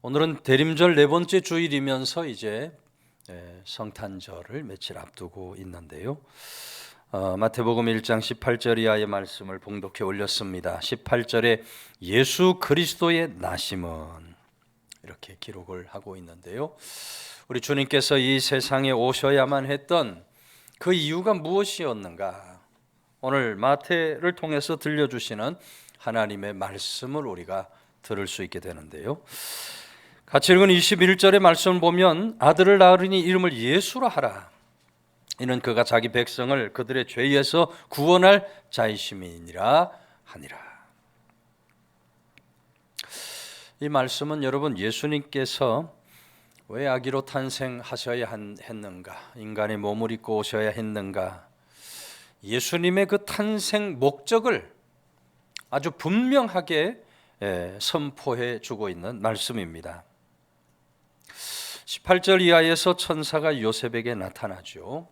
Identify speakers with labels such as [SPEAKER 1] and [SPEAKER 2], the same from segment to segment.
[SPEAKER 1] 오늘은 대림절 네 번째 주일이면서 이제 성탄절을 며칠 앞두고 있는데요. 마태복음 1장 18절 이하의 말씀을 봉독해 올렸습니다. 18절에 예수 그리스도의 나심은 이렇게 기록을 하고 있는데요. 우리 주님께서 이 세상에 오셔야만 했던 그 이유가 무엇이었는가? 오늘 마태를 통해서 들려주시는 하나님의 말씀을 우리가 들을 수 있게 되는데요. 같이 읽은 21절의 말씀을 보면 아들을 낳으리니 이름을 예수라 하라. 이는 그가 자기 백성을 그들의 죄에서 구원할 자이심이니라 하니라. 이 말씀은 여러분 예수님께서 왜 아기로 탄생하셔야 했는가? 인간의 몸을 입고 오셔야 했는가? 예수님의 그 탄생 목적을 아주 분명하게 선포해 주고 있는 말씀입니다. 18절 이하에서 천사가 요셉에게 나타나죠.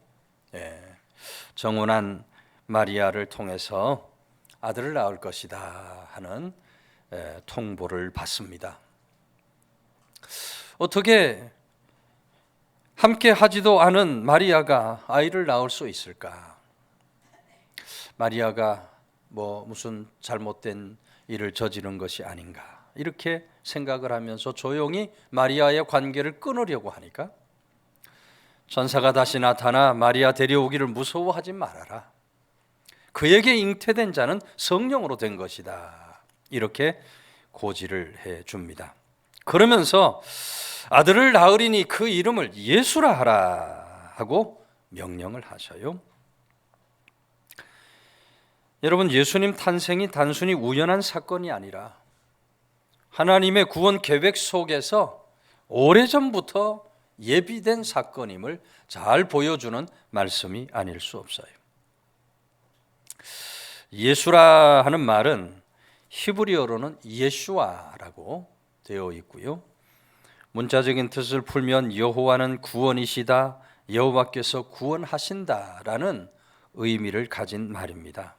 [SPEAKER 1] 정혼한 마리아를 통해서 아들을 낳을 것이다 하는 통보를 받습니다. 어떻게 함께 하지도 않은 마리아가 아이를 낳을 수 있을까? 마리아가 무슨 잘못된 일을 저지른 것이 아닌가? 이렇게 생각을 하면서 조용히 마리아의 관계를 끊으려고 하니까 천사가 다시 나타나 마리아 데려오기를 무서워하지 말아라. 그에게 잉태된 자는 성령으로 된 것이다. 이렇게 고지를 해 줍니다. 그러면서 아들을 낳으리니 그 이름을 예수라 하라 하고 명령을 하셔요. 여러분, 예수님 탄생이 단순히 우연한 사건이 아니라 하나님의 구원 계획 속에서 오래전부터 예비된 사건임을 잘 보여주는 말씀이 아닐 수 없어요. 예수라 하는 말은 히브리어로는 예슈아라고 되어 있고요. 문자적인 뜻을 풀면 여호와는 구원이시다, 여호와께서 구원하신다라는 의미를 가진 말입니다.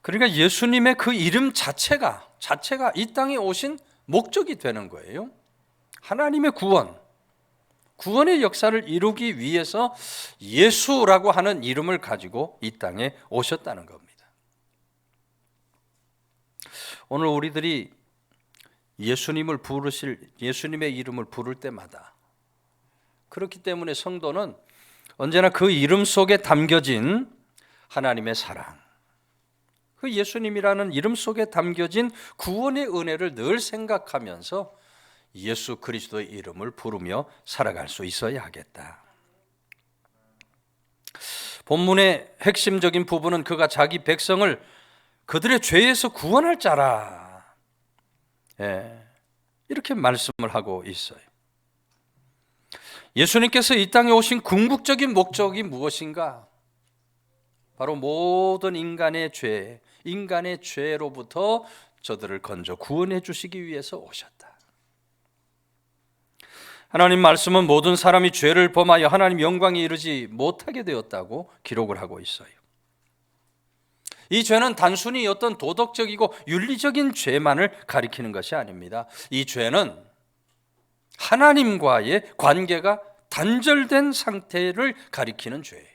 [SPEAKER 1] 그러니까 예수님의 그 이름 자체가 이 땅에 오신 목적이 되는 거예요. 하나님의 구원의 역사를 이루기 위해서 예수라고 하는 이름을 가지고 이 땅에 오셨다는 겁니다. 오늘 우리들이 예수님의 이름을 부를 때마다 그렇기 때문에 성도는 언제나 그 이름 속에 담겨진 하나님의 사랑, 그 예수님이라는 이름 속에 담겨진 구원의 은혜를 늘 생각하면서 예수 그리스도의 이름을 부르며 살아갈 수 있어야 하겠다. 본문의 핵심적인 부분은 그가 자기 백성을 그들의 죄에서 구원할 자라. 이렇게 말씀을 하고 있어요. 예수님께서 이 땅에 오신 궁극적인 목적이 무엇인가? 바로 모든 인간의 죄로부터 저들을 건져 구원해 주시기 위해서 오셨다. 하나님 말씀은 모든 사람이 죄를 범하여 하나님 영광에 이르지 못하게 되었다고 기록을 하고 있어요. 이 죄는 단순히 어떤 도덕적이고 윤리적인 죄만을 가리키는 것이 아닙니다. 이 죄는 하나님과의 관계가 단절된 상태를 가리키는 죄예요.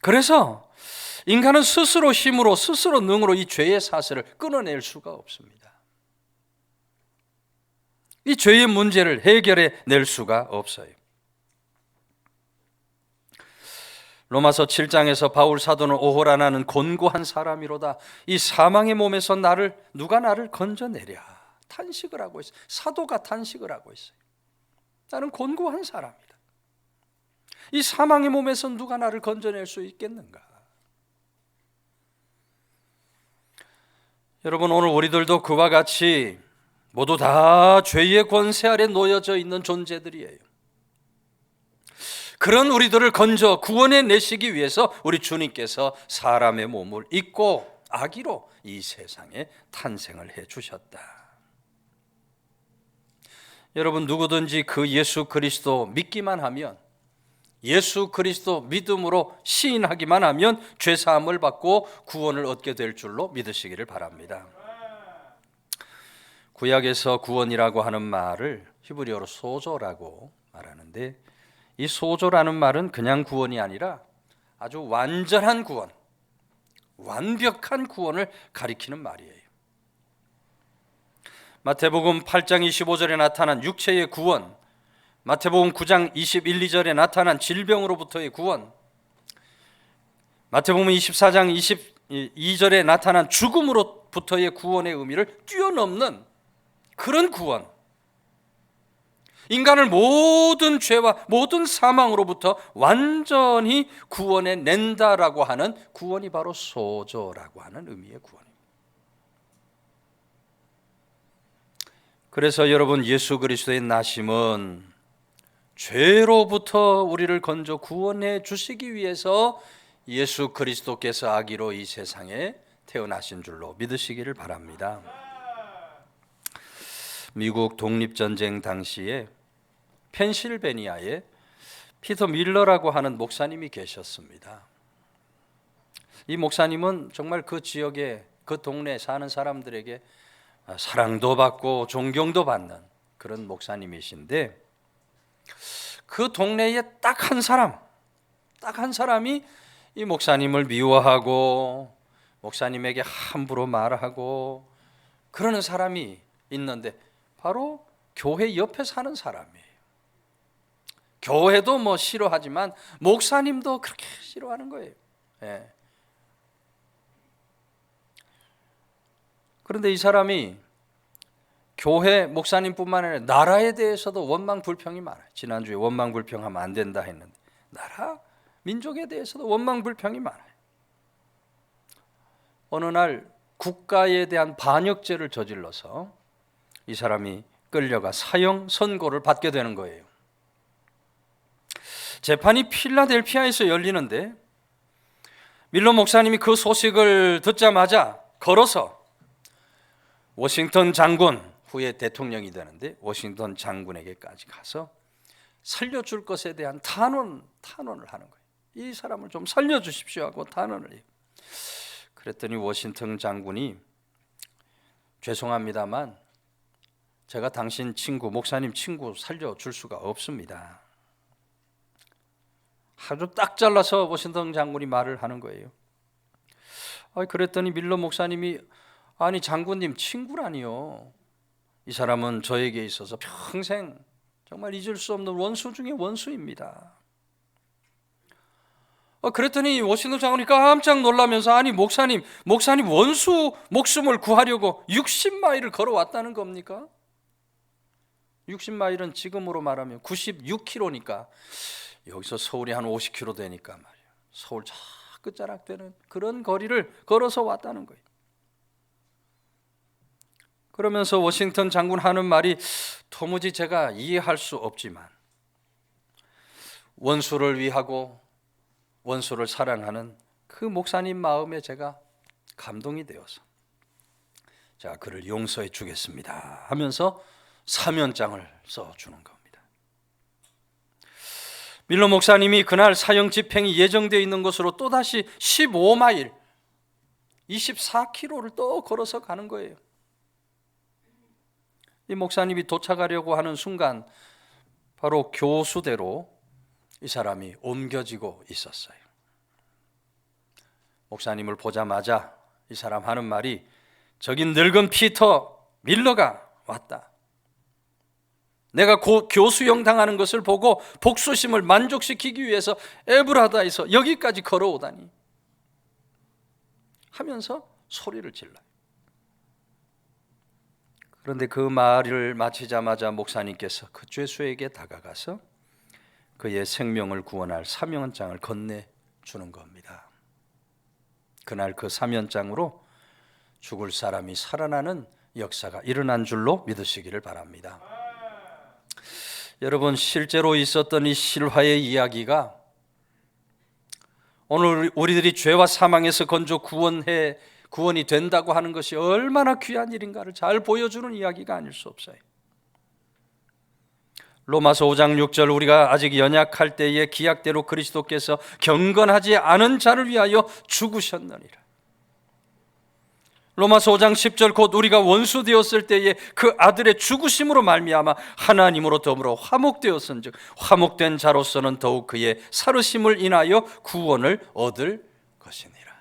[SPEAKER 1] 그래서 인간은 스스로 힘으로, 스스로 능으로 이 죄의 사슬을 끊어낼 수가 없습니다. 이 죄의 문제를 해결해 낼 수가 없어요. 로마서 7장에서 바울 사도는 오호라 나는 곤고한 사람이로다. 이 사망의 몸에서 누가 나를 건져내랴. 탄식을 하고 있어요. 사도가 탄식을 하고 있어요. 나는 곤고한 사람이다. 이 사망의 몸에서 누가 나를 건져낼 수 있겠는가? 여러분, 오늘 우리들도 그와 같이 모두 다 죄의 권세 아래 놓여져 있는 존재들이에요. 그런 우리들을 건져 구원해 내시기 위해서 우리 주님께서 사람의 몸을 입고 아기로 이 세상에 탄생을 해 주셨다. 여러분, 누구든지 그 예수 그리스도 믿기만 하면, 예수 그리스도 믿음으로 시인하기만 하면 죄사함을 받고 구원을 얻게 될 줄로 믿으시기를 바랍니다. 구약에서 구원이라고 하는 말을 히브리어로 소조라고 말하는데, 이 소조라는 말은 그냥 구원이 아니라 아주 완전한 구원, 완벽한 구원을 가리키는 말이에요. 마태복음 8장 25절에 나타난 육체의 구원, 마태복음 9장 21, 2절에 나타난 질병으로부터의 구원, 마태복음 24장 22절에 나타난 죽음으로부터의 구원의 의미를 뛰어넘는 그런 구원, 인간을 모든 죄와 모든 사망으로부터 완전히 구원해 낸다라고 하는 구원이 바로 소조라고 하는 의미의 구원입니다. 그래서 여러분, 예수 그리스도의 나심은 죄로부터 우리를 건져 구원해 주시기 위해서 예수 그리스도께서 아기로 이 세상에 태어나신 줄로 믿으시기를 바랍니다. 미국 독립전쟁 당시에 펜실베니아에 피터 밀러라고 하는 목사님이 계셨습니다. 이 목사님은 정말 그 지역에, 그 동네에 사는 사람들에게 사랑도 받고 존경도 받는 그런 목사님이신데, 그 동네에 딱 한 사람이 이 목사님을 미워하고 목사님에게 함부로 말하고 그러는 사람이 있는데, 바로 교회 옆에 사는 사람이에요. 교회도 뭐 싫어하지만 목사님도 그렇게 싫어하는 거예요. 예. 그런데 이 사람이 교회 목사님뿐만 아니라 나라에 대해서도 원망 불평이 많아요. 지난주에 원망 불평하면 안 된다 했는데, 나라, 민족에 대해서도 원망 불평이 많아요. 어느 날 국가에 대한 반역죄를 저질러서 이 사람이 끌려가 사형 선고를 받게 되는 거예요. 재판이 필라델피아에서 열리는데, 밀러 목사님이 그 소식을 듣자마자 걸어서 워싱턴 장군, 후에 대통령이 되는데 워싱턴 장군에게까지 가서 살려줄 것에 대한 탄원을 하는 거예요. 이 사람을 좀 살려주십시오 하고 탄원을 해요. 그랬더니 워싱턴 장군이, 죄송합니다만 제가 당신 친구, 목사님 친구 살려줄 수가 없습니다. 아주 딱 잘라서 워싱턴 장군이 말을 하는 거예요. 그랬더니 밀러 목사님이, 아니 장군님, 친구라니요. 이 사람은 저에게 있어서 평생 정말 잊을 수 없는 원수 중에 원수입니다. 그랬더니 워싱턴 장군이 깜짝 놀라면서, 아니 목사님 원수 목숨을 구하려고 60마일을 걸어왔다는 겁니까? 60마일은 지금으로 말하면 96km니까 여기서 서울이 한 50km 되니까 말이에요. 서울 저 끝자락 되는 그런 거리를 걸어서 왔다는 거예요. 그러면서 워싱턴 장군 하는 말이 도무지 제가 이해할 수 없지만, 원수를 위하고 원수를 사랑하는 그 목사님 마음에 제가 감동이 되어서 제가 그를 용서해 주겠습니다 하면서 사면장을 써주는 겁니다. 밀러 목사님이 그날 사형 집행이 예정되어 있는 곳으로 또다시 15마일 24km를 또 걸어서 가는 거예요. 이 목사님이 도착하려고 하는 순간 바로 교수대로 이 사람이 옮겨지고 있었어요. 목사님을 보자마자 이 사람 하는 말이, 저기 늙은 피터 밀러가 왔다. 내가 교수형 당하는 것을 보고 복수심을 만족시키기 위해서 에브라다에서 여기까지 걸어오다니 하면서 소리를 질러요. 그런데 그 말을 마치자마자 목사님께서 그 죄수에게 다가가서 그의 생명을 구원할 사면장을 건네주는 겁니다. 그날 그 사면장으로 죽을 사람이 살아나는 역사가 일어난 줄로 믿으시기를 바랍니다. 여러분, 실제로 있었던 이 실화의 이야기가 오늘 우리들이 죄와 사망에서 건져 구원이 된다고 하는 것이 얼마나 귀한 일인가를 잘 보여주는 이야기가 아닐 수 없어요. 로마서 5장 6절, 우리가 아직 연약할 때에 기약대로 그리스도께서 경건하지 않은 자를 위하여 죽으셨느니라. 로마서 5장 10절 곧 우리가 원수 되었을 때에 그 아들의 죽으심으로 말미암아 하나님으로 더불어 화목되었은즉 화목된 자로서는 더욱 그의 살으심을 인하여 구원을 얻을 것이니라.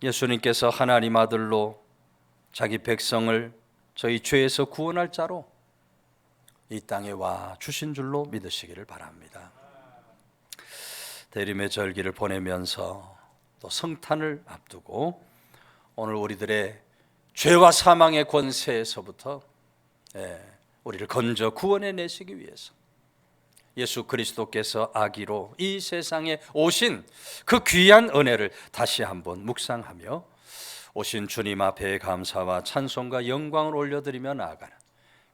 [SPEAKER 1] 예수님께서 하나님 아들로 자기 백성을 저희 죄에서 구원할 자로 이 땅에 와 주신 줄로 믿으시기를 바랍니다. 대림의 절기를 보내면서 또 성탄을 앞두고 오늘 우리들의 죄와 사망의 권세에서부터 우리를 건져 구원해 내시기 위해서 예수 그리스도께서 아기로 이 세상에 오신 그 귀한 은혜를 다시 한번 묵상하며 오신 주님 앞에 감사와 찬송과 영광을 올려드리며 나아가는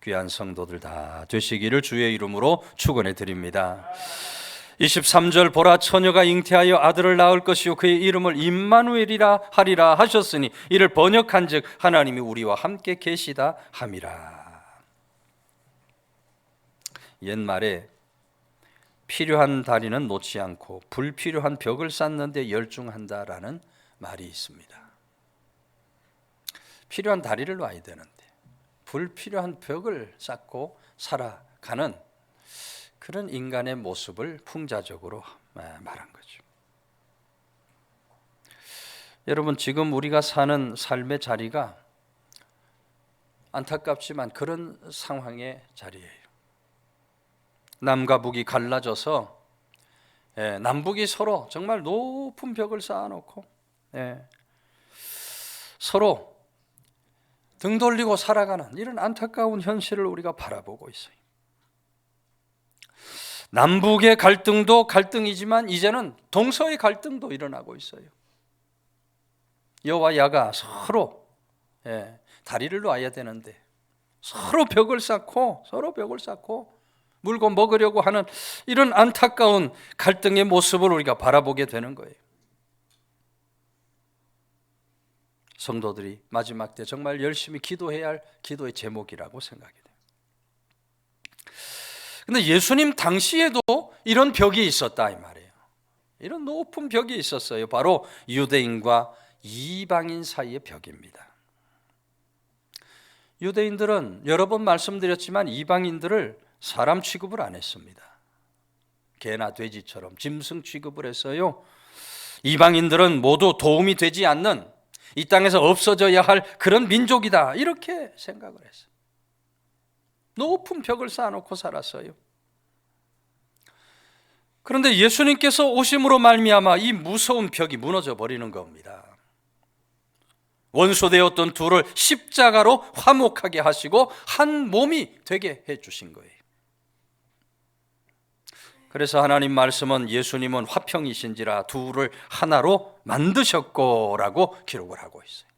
[SPEAKER 1] 귀한 성도들 다 되시기를 주의 이름으로 축원해 드립니다. 23절 보라 처녀가 잉태하여 아들을 낳을 것이요 그의 이름을 임마누엘이라 하리라 하셨으니 이를 번역한즉 하나님이 우리와 함께 계시다 함이라. 옛말에 필요한 다리는 놓지 않고 불필요한 벽을 쌓는 데 열중한다라는 말이 있습니다. 필요한 다리를 놔야 되는데 불필요한 벽을 쌓고 살아가는 그런 인간의 모습을 풍자적으로 말한 거죠. 여러분, 지금 우리가 사는 삶의 자리가 안타깝지만 그런 상황의 자리예요. 남과 북이 갈라져서 남북이 서로 정말 높은 벽을 쌓아놓고 서로 등 돌리고 살아가는 이런 안타까운 현실을 우리가 바라보고 있어요. 남북의 갈등도 갈등이지만 이제는 동서의 갈등도 일어나고 있어요. 여와 야가 서로 다리를 놔야 되는데 서로 벽을 쌓고 물고 먹으려고 하는 이런 안타까운 갈등의 모습을 우리가 바라보게 되는 거예요. 성도들이 마지막 때 정말 열심히 기도해야 할 기도의 제목이라고 생각이 돼요. 근데 예수님 당시에도 이런 벽이 있었다 이 말이에요. 이런 높은 벽이 있었어요. 바로 유대인과 이방인 사이의 벽입니다. 유대인들은 여러 번 말씀드렸지만 이방인들을 사람 취급을 안 했습니다. 개나 돼지처럼 짐승 취급을 했어요. 이방인들은 모두 도움이 되지 않는 이 땅에서 없어져야 할 그런 민족이다 이렇게 생각을 했어요. 높은 벽을 쌓아놓고 살았어요. 그런데 예수님께서 오심으로 말미암아 이 무서운 벽이 무너져 버리는 겁니다. 원수되었던 둘을 십자가로 화목하게 하시고 한 몸이 되게 해주신 거예요. 그래서 하나님 말씀은 예수님은 화평이신지라 둘을 하나로 만드셨고라고 기록을 하고 있어요.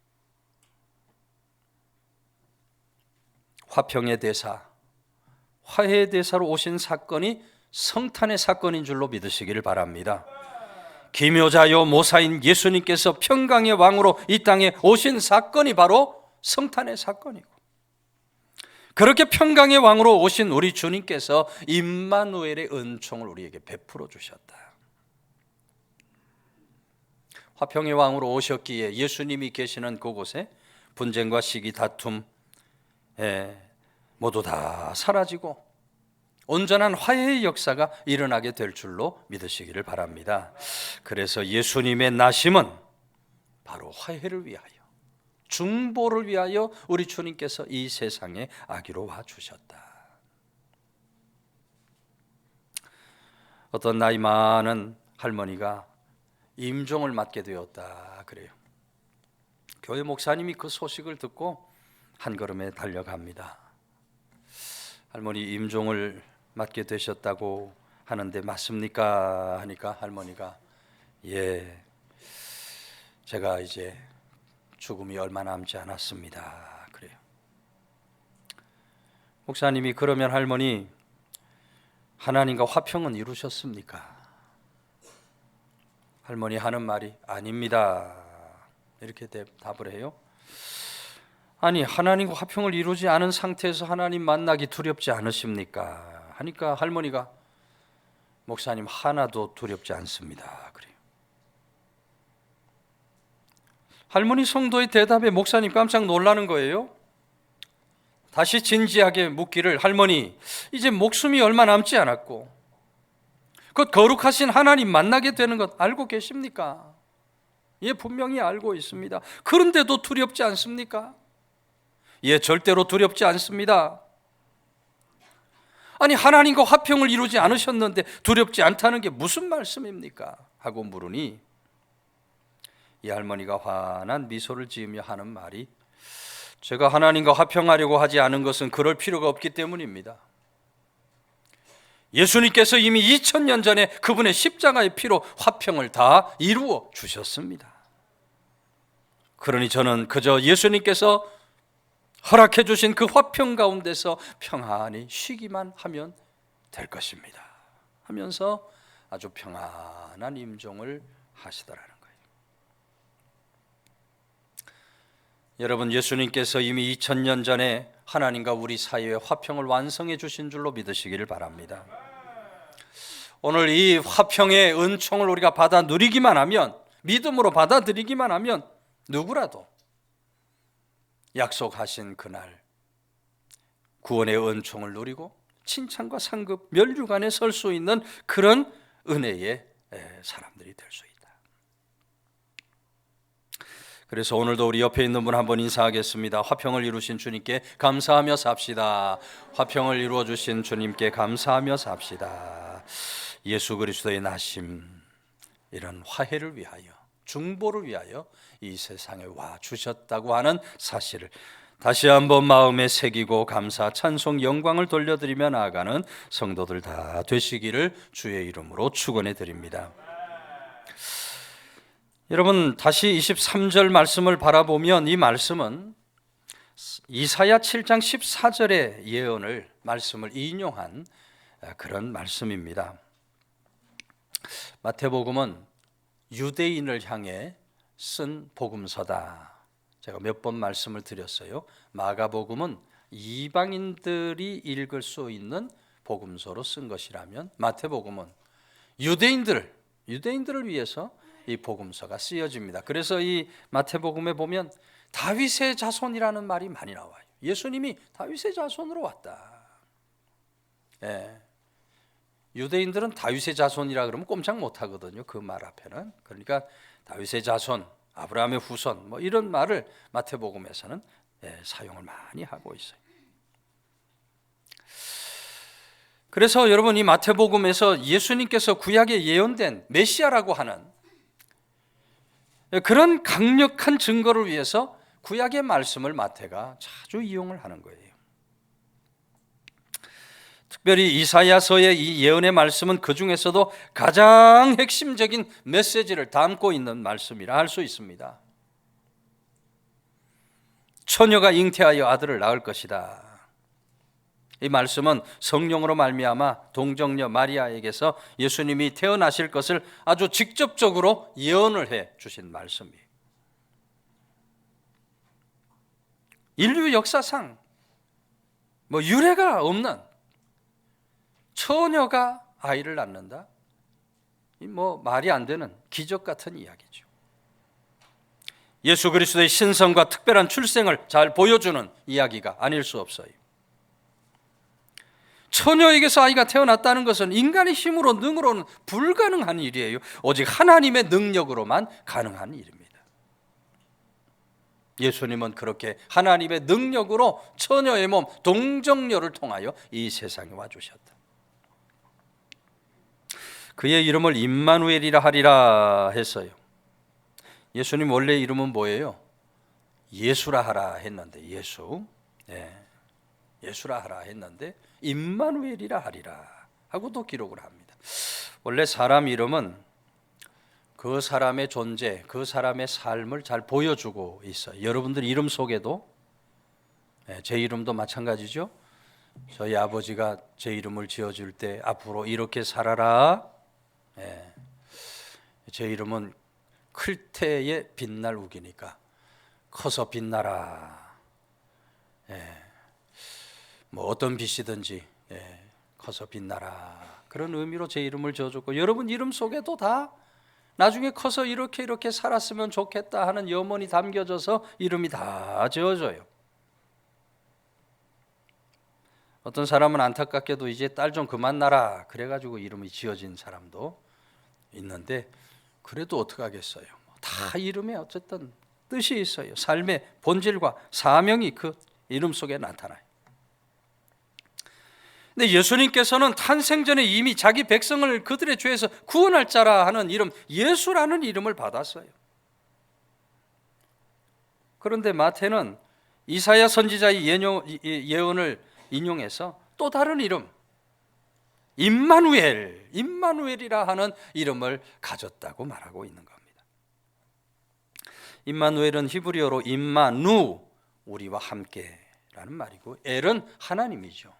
[SPEAKER 1] 화평의 대사, 화해의 대사로 오신 사건이 성탄의 사건인 줄로 믿으시기를 바랍니다. 기묘자요 모사인 예수님께서 평강의 왕으로 이 땅에 오신 사건이 바로 성탄의 사건이고, 그렇게 평강의 왕으로 오신 우리 주님께서 임마누엘의 은총을 우리에게 베풀어 주셨다. 화평의 왕으로 오셨기에 예수님이 계시는 그곳에 분쟁과 시기 다툼 모두 다 사라지고 온전한 화해의 역사가 일어나게 될 줄로 믿으시기를 바랍니다. 그래서 예수님의 나심은 바로 화해를 위하여, 중보를 위하여 우리 주님께서 이 세상에 아기로 와 주셨다. 어떤 나이 많은 할머니가 임종을 맞게 되었다 그래요. 교회 목사님이 그 소식을 듣고 한 걸음에 달려갑니다. 할머니 임종을 맞게 되셨다고 하는데 맞습니까? 하니까 할머니가 제가 이제 죽음이 얼마 남지 않았습니다 그래요. 목사님이 그러면 할머니 하나님과 화평은 이루셨습니까? 할머니 하는 말이 아닙니다 이렇게 답을 해요. 아니 하나님과 화평을 이루지 않은 상태에서 하나님 만나기 두렵지 않으십니까? 하니까 할머니가 목사님 하나도 두렵지 않습니다 그래요. 할머니 성도의 대답에 목사님 깜짝 놀라는 거예요. 다시 진지하게 묻기를, 할머니, 이제 목숨이 얼마 남지 않았고 곧 거룩하신 하나님 만나게 되는 것 알고 계십니까? 예, 분명히 알고 있습니다. 그런데도 두렵지 않습니까? 예, 절대로 두렵지 않습니다. 아니, 하나님과 화평을 이루지 않으셨는데 두렵지 않다는 게 무슨 말씀입니까? 하고 물으니 이 할머니가 환한 미소를 지으며 하는 말이, 제가 하나님과 화평하려고 하지 않은 것은 그럴 필요가 없기 때문입니다. 예수님께서 이미 2000년 전에 그분의 십자가의 피로 화평을 다 이루어 주셨습니다. 그러니 저는 그저 예수님께서 허락해 주신 그 화평 가운데서 평안히 쉬기만 하면 될 것입니다 하면서 아주 평안한 임종을 하시더라는 거예요. 여러분, 예수님께서 이미 2000년 전에 하나님과 우리 사이의 화평을 완성해 주신 줄로 믿으시기를 바랍니다. 오늘 이 화평의 은총을 우리가 받아 누리기만 하면, 믿음으로 받아들이기만 하면 누구라도 약속하신 그날 구원의 은총을 누리고 칭찬과 상급, 멸류관에 설 수 있는 그런 은혜의 사람들이 될 수 있다. 그래서 오늘도 우리 옆에 있는 분 한번 인사하겠습니다. 화평을 이루신 주님께 감사하며 삽시다. 화평을 이루어 주신 주님께 감사하며 삽시다. 예수 그리스도의 나심, 이런 화해를 위하여, 중보를 위하여 이 세상에 와 주셨다고 하는 사실을 다시 한번 마음에 새기고 감사, 찬송, 영광을 돌려드리며 나아가는 성도들 다 되시기를 주의 이름으로 축원해 드립니다. 여러분, 다시 23절 말씀을 바라보면 이 말씀은 이사야 7장 14절의 예언을, 말씀을 인용한 그런 말씀입니다. 마태복음은 유대인을 향해 쓴 복음서다. 제가 몇 번 말씀을 드렸어요. 마가복음은 이방인들이 읽을 수 있는 복음서로 쓴 것이라면 마태복음은 유대인들을 위해서 이 복음서가 쓰여집니다. 그래서 이 마태복음에 보면 다윗의 자손이라는 말이 많이 나와요. 예수님이 다윗의 자손으로 왔다. 예. 유대인들은 다윗의 자손이라 그러면 꼼짝 못 하거든요. 그 말 앞에는. 그러니까 다윗의 자손, 아브라함의 후손, 뭐 이런 말을 마태복음에서는 사용을 많이 하고 있어요. 그래서 여러분, 이 마태복음에서 예수님께서 구약에 예언된 메시아라고 하는 그런 강력한 증거를 위해서 구약의 말씀을 마태가 자주 이용을 하는 거예요. 특별히 이사야서의 이 예언의 말씀은 그 중에서도 가장 핵심적인 메시지를 담고 있는 말씀이라 할 수 있습니다. 처녀가 잉태하여 아들을 낳을 것이다. 이 말씀은 성령으로 말미암아 동정녀 마리아에게서 예수님이 태어나실 것을 아주 직접적으로 예언을 해 주신 말씀이에요. 인류 역사상 유례가 없는 처녀가 아이를 낳는다? 말이 안 되는 기적 같은 이야기죠. 예수 그리스도의 신성과 특별한 출생을 잘 보여주는 이야기가 아닐 수 없어요. 처녀에게서 아이가 태어났다는 것은 인간의 힘으로, 능으로는 불가능한 일이에요. 오직 하나님의 능력으로만 가능한 일입니다. 예수님은 그렇게 하나님의 능력으로 처녀의 몸 동정녀를 통하여 이 세상에 와주셨다. 그의 이름을 임마누엘이라 하리라 했어요. 예수님 원래 이름은 뭐예요? 예수라 하라 했는데, 예수라 하라 했는데 임마누엘이라 하리라 하고도 기록을 합니다. 원래 사람 이름은 그 사람의 존재, 그 사람의 삶을 잘 보여주고 있어요. 여러분들 이름 속에도, 제 이름도 마찬가지죠. 저희 아버지가 제 이름을 지어줄 때 앞으로 이렇게 살아라. 제 이름은 클 때에 빛날 우기니까 커서 빛나라. 어떤 빛이든지 커서 빛나라. 그런 의미로 제 이름을 지어줬고, 여러분 이름 속에도 다 나중에 커서 이렇게 살았으면 좋겠다 하는 염원이 담겨져서 이름이 다 지어져요. 어떤 사람은 안타깝게도 이제 딸 좀 그만 낳아라 그래가지고 이름이 지어진 사람도 있는데, 그래도 어떡하겠어요. 다 이름에 어쨌든 뜻이 있어요. 삶의 본질과 사명이 그 이름 속에 나타나요. 근데 예수님께서는 탄생 전에 이미 자기 백성을 그들의 죄에서 구원할 자라 하는 이름, 예수라는 이름을 받았어요. 그런데 마태는 이사야 선지자의 예언을 인용해서 또 다른 이름, 임마누엘이라 하는 이름을 가졌다고 말하고 있는 겁니다. 임마누엘은 히브리어로 임마누, 우리와 함께라는 말이고, 엘은 하나님이죠.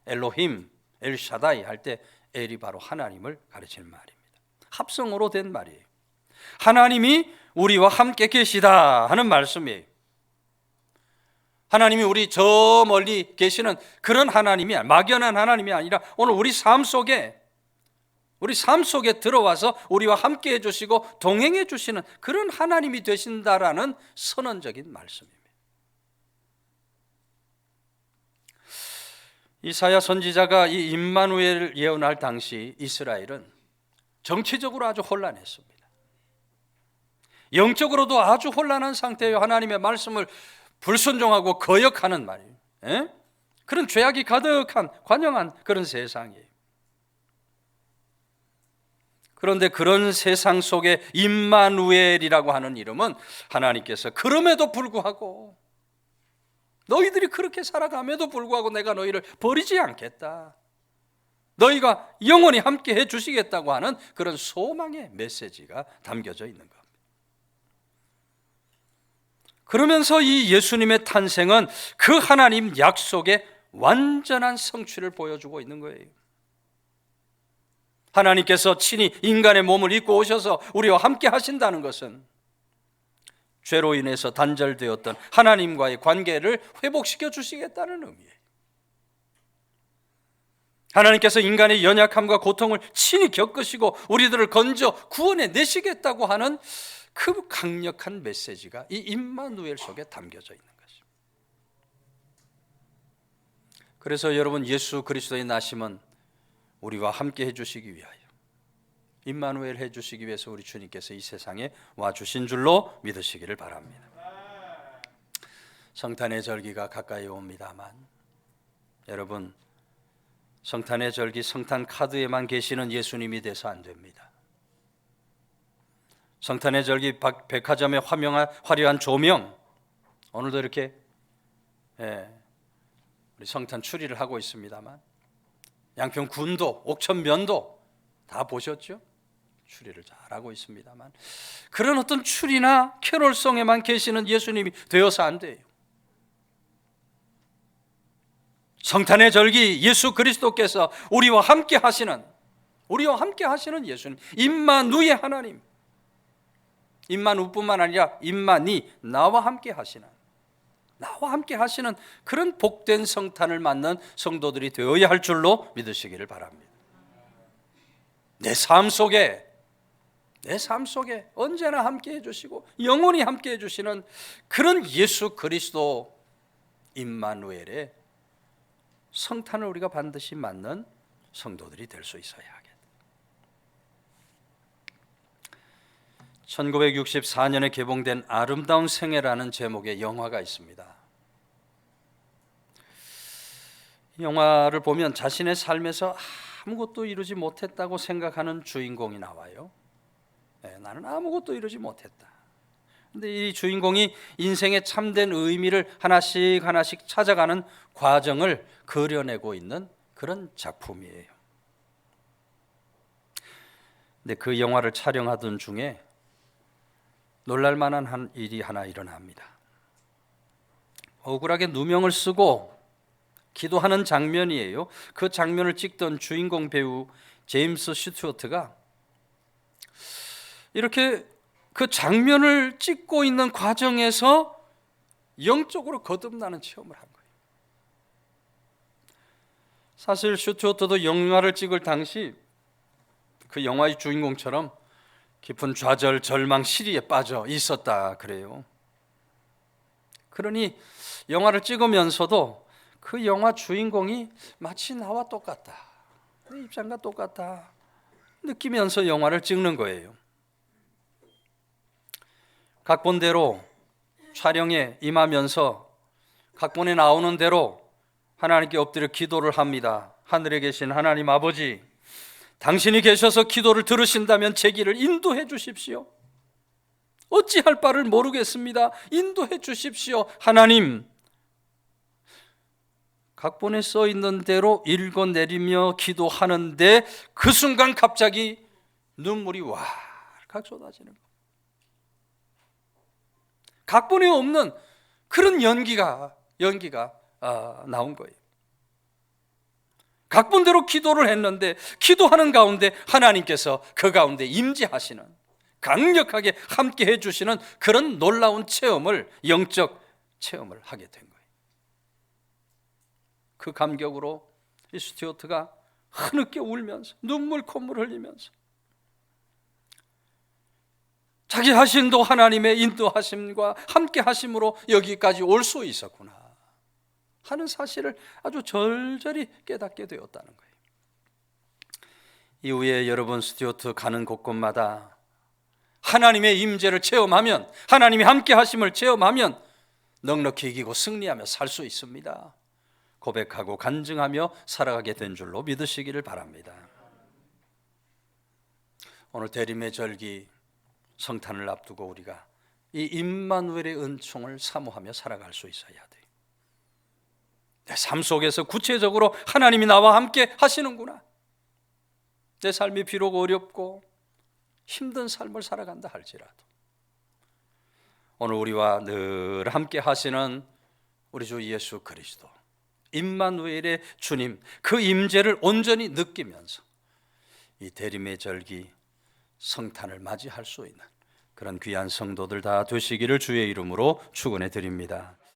[SPEAKER 1] 엘로힘, 엘샤다이 할 때 엘이 바로 하나님을 가르치는 말입니다. 합성어로 된 말이에요. 하나님이 우리와 함께 계시다 하는 말씀이에요. 하나님이 우리 저 멀리 계시는 그런 하나님이 막연한 하나님이 아니라 오늘 우리 삶 속에 들어와서 우리와 함께 해주시고 동행해 주시는 그런 하나님이 되신다라는 선언적인 말씀입니다. 이사야 선지자가 이 임마누엘 예언할 당시 이스라엘은 정치적으로 아주 혼란했습니다. 영적으로도 아주 혼란한 상태예요. 하나님의 말씀을 불순종하고 거역하는 말이에요. 그런 죄악이 가득한 관영한 그런 세상이에요. 그런데 그런 세상 속에 임마누엘이라고 하는 이름은 하나님께서 그럼에도 불구하고, 너희들이 그렇게 살아감에도 불구하고 내가 너희를 버리지 않겠다, 너희가 영원히 함께 해주시겠다고 하는 그런 소망의 메시지가 담겨져 있는 겁니다. 그러면서 이 예수님의 탄생은 그 하나님 약속의 완전한 성취를 보여주고 있는 거예요. 하나님께서 친히 인간의 몸을 입고 오셔서 우리와 함께 하신다는 것은 죄로 인해서 단절되었던 하나님과의 관계를 회복시켜 주시겠다는 의미예요. 하나님께서 인간의 연약함과 고통을 친히 겪으시고 우리들을 건져 구원해 내시겠다고 하는 그 강력한 메시지가 이 임마누엘 속에 담겨져 있는 것입니다. 그래서 여러분, 예수 그리스도의 나심은 우리와 함께 해주시기 위하여, 임마누엘 해주시기 위해서 우리 주님께서 이 세상에 와주신 줄로 믿으시기를 바랍니다. 성탄의 절기가 가까이 옵니다만, 여러분, 성탄의 절기 성탄 카드에만 계시는 예수님이 돼서 안 됩니다. 성탄의 절기 백화점의 화려한 조명, 오늘도 이렇게 우리 성탄 추리를 하고 있습니다만, 양평 군도, 옥천면도 다 보셨죠? 추리를 잘하고 있습니다만, 그런 어떤 추리나 캐롤송에만 계시는 예수님이 되어서 안 돼요. 성탄의 절기 예수 그리스도께서 우리와 함께 하시는 예수님, 임마누의 하나님, 임마누뿐만 아니라 임마니, 나와 함께 하시는 그런 복된 성탄을 맞는 성도들이 되어야 할 줄로 믿으시기를 바랍니다. 내 삶 속에 언제나 함께 해주시고 영원히 함께 해주시는 그런 예수 그리스도 임마누엘의 성탄을 우리가 반드시 맞는 성도들이 될 수 있어야 하겠다. 1964년에 개봉된 아름다운 생애라는 제목의 영화가 있습니다. 이 영화를 보면 자신의 삶에서 아무것도 이루지 못했다고 생각하는 주인공이 나와요. 나는 아무것도 이루지 못했다. 근데 이 주인공이 인생의 참된 의미를 하나씩 찾아가는 과정을 그려내고 있는 그런 작품이에요. 근데 그 영화를 촬영하던 중에 놀랄만한 한 일이 하나 일어납니다. 억울하게 누명을 쓰고 기도하는 장면이에요. 그 장면을 찍던 주인공 배우 제임스 슈튜어트가 이렇게 그 장면을 찍고 있는 과정에서 영적으로 거듭나는 체험을 한 거예요. 사실 슈튜어트도 영화를 찍을 당시 그 영화의 주인공처럼 깊은 좌절, 절망, 시리에 빠져 있었다 그래요. 그러니 영화를 찍으면서도 그 영화 주인공이 마치 나와 똑같다, 내 입장과 똑같다 느끼면서 영화를 찍는 거예요. 각본대로 촬영에 임하면서 각본에 나오는 대로 하나님께 엎드려 기도를 합니다. 하늘에 계신 하나님 아버지, 당신이 계셔서 기도를 들으신다면 제 길을 인도해 주십시오. 어찌할 바를 모르겠습니다. 인도해 주십시오. 하나님, 각본에 써 있는 대로 읽어내리며 기도하는데 그 순간 갑자기 눈물이 왈칵 쏟아지는 거예요. 각본에 없는 그런 연기가 나온 거예요. 각본대로 기도를 했는데 기도하는 가운데 하나님께서 그 가운데 임재하시는, 강력하게 함께 해주시는 그런 놀라운 체험을, 영적 체험을 하게 된 거예요. 그 감격으로 이 스튜어트가 흐느껴 울면서 눈물 콧물 흘리면서 자기 자신도 하나님의 인도하심과 함께 하심으로 여기까지 올 수 있었구나 하는 사실을 아주 절절히 깨닫게 되었다는 거예요. 이후에 여러분 스튜어트 가는 곳곳마다 하나님의 임재를 체험하면, 하나님이 함께 하심을 체험하면 넉넉히 이기고 승리하며 살 수 있습니다. 고백하고 간증하며 살아가게 된 줄로 믿으시기를 바랍니다. 오늘 대림의 절기 성탄을 앞두고 우리가 이 임마누엘의 은총을 사모하며 살아갈 수 있어야 돼요. 내 삶 속에서 구체적으로 하나님이 나와 함께 하시는구나. 내 삶이 비록 어렵고 힘든 삶을 살아간다 할지라도 오늘 우리와 늘 함께 하시는 우리 주 예수 그리스도 임마누엘의 주님, 그 임재를 온전히 느끼면서 이 대림의 절기 성탄을 맞이할 수 있는 그런 귀한 성도들 다 되시기를 주의 이름으로 축원해 드립니다.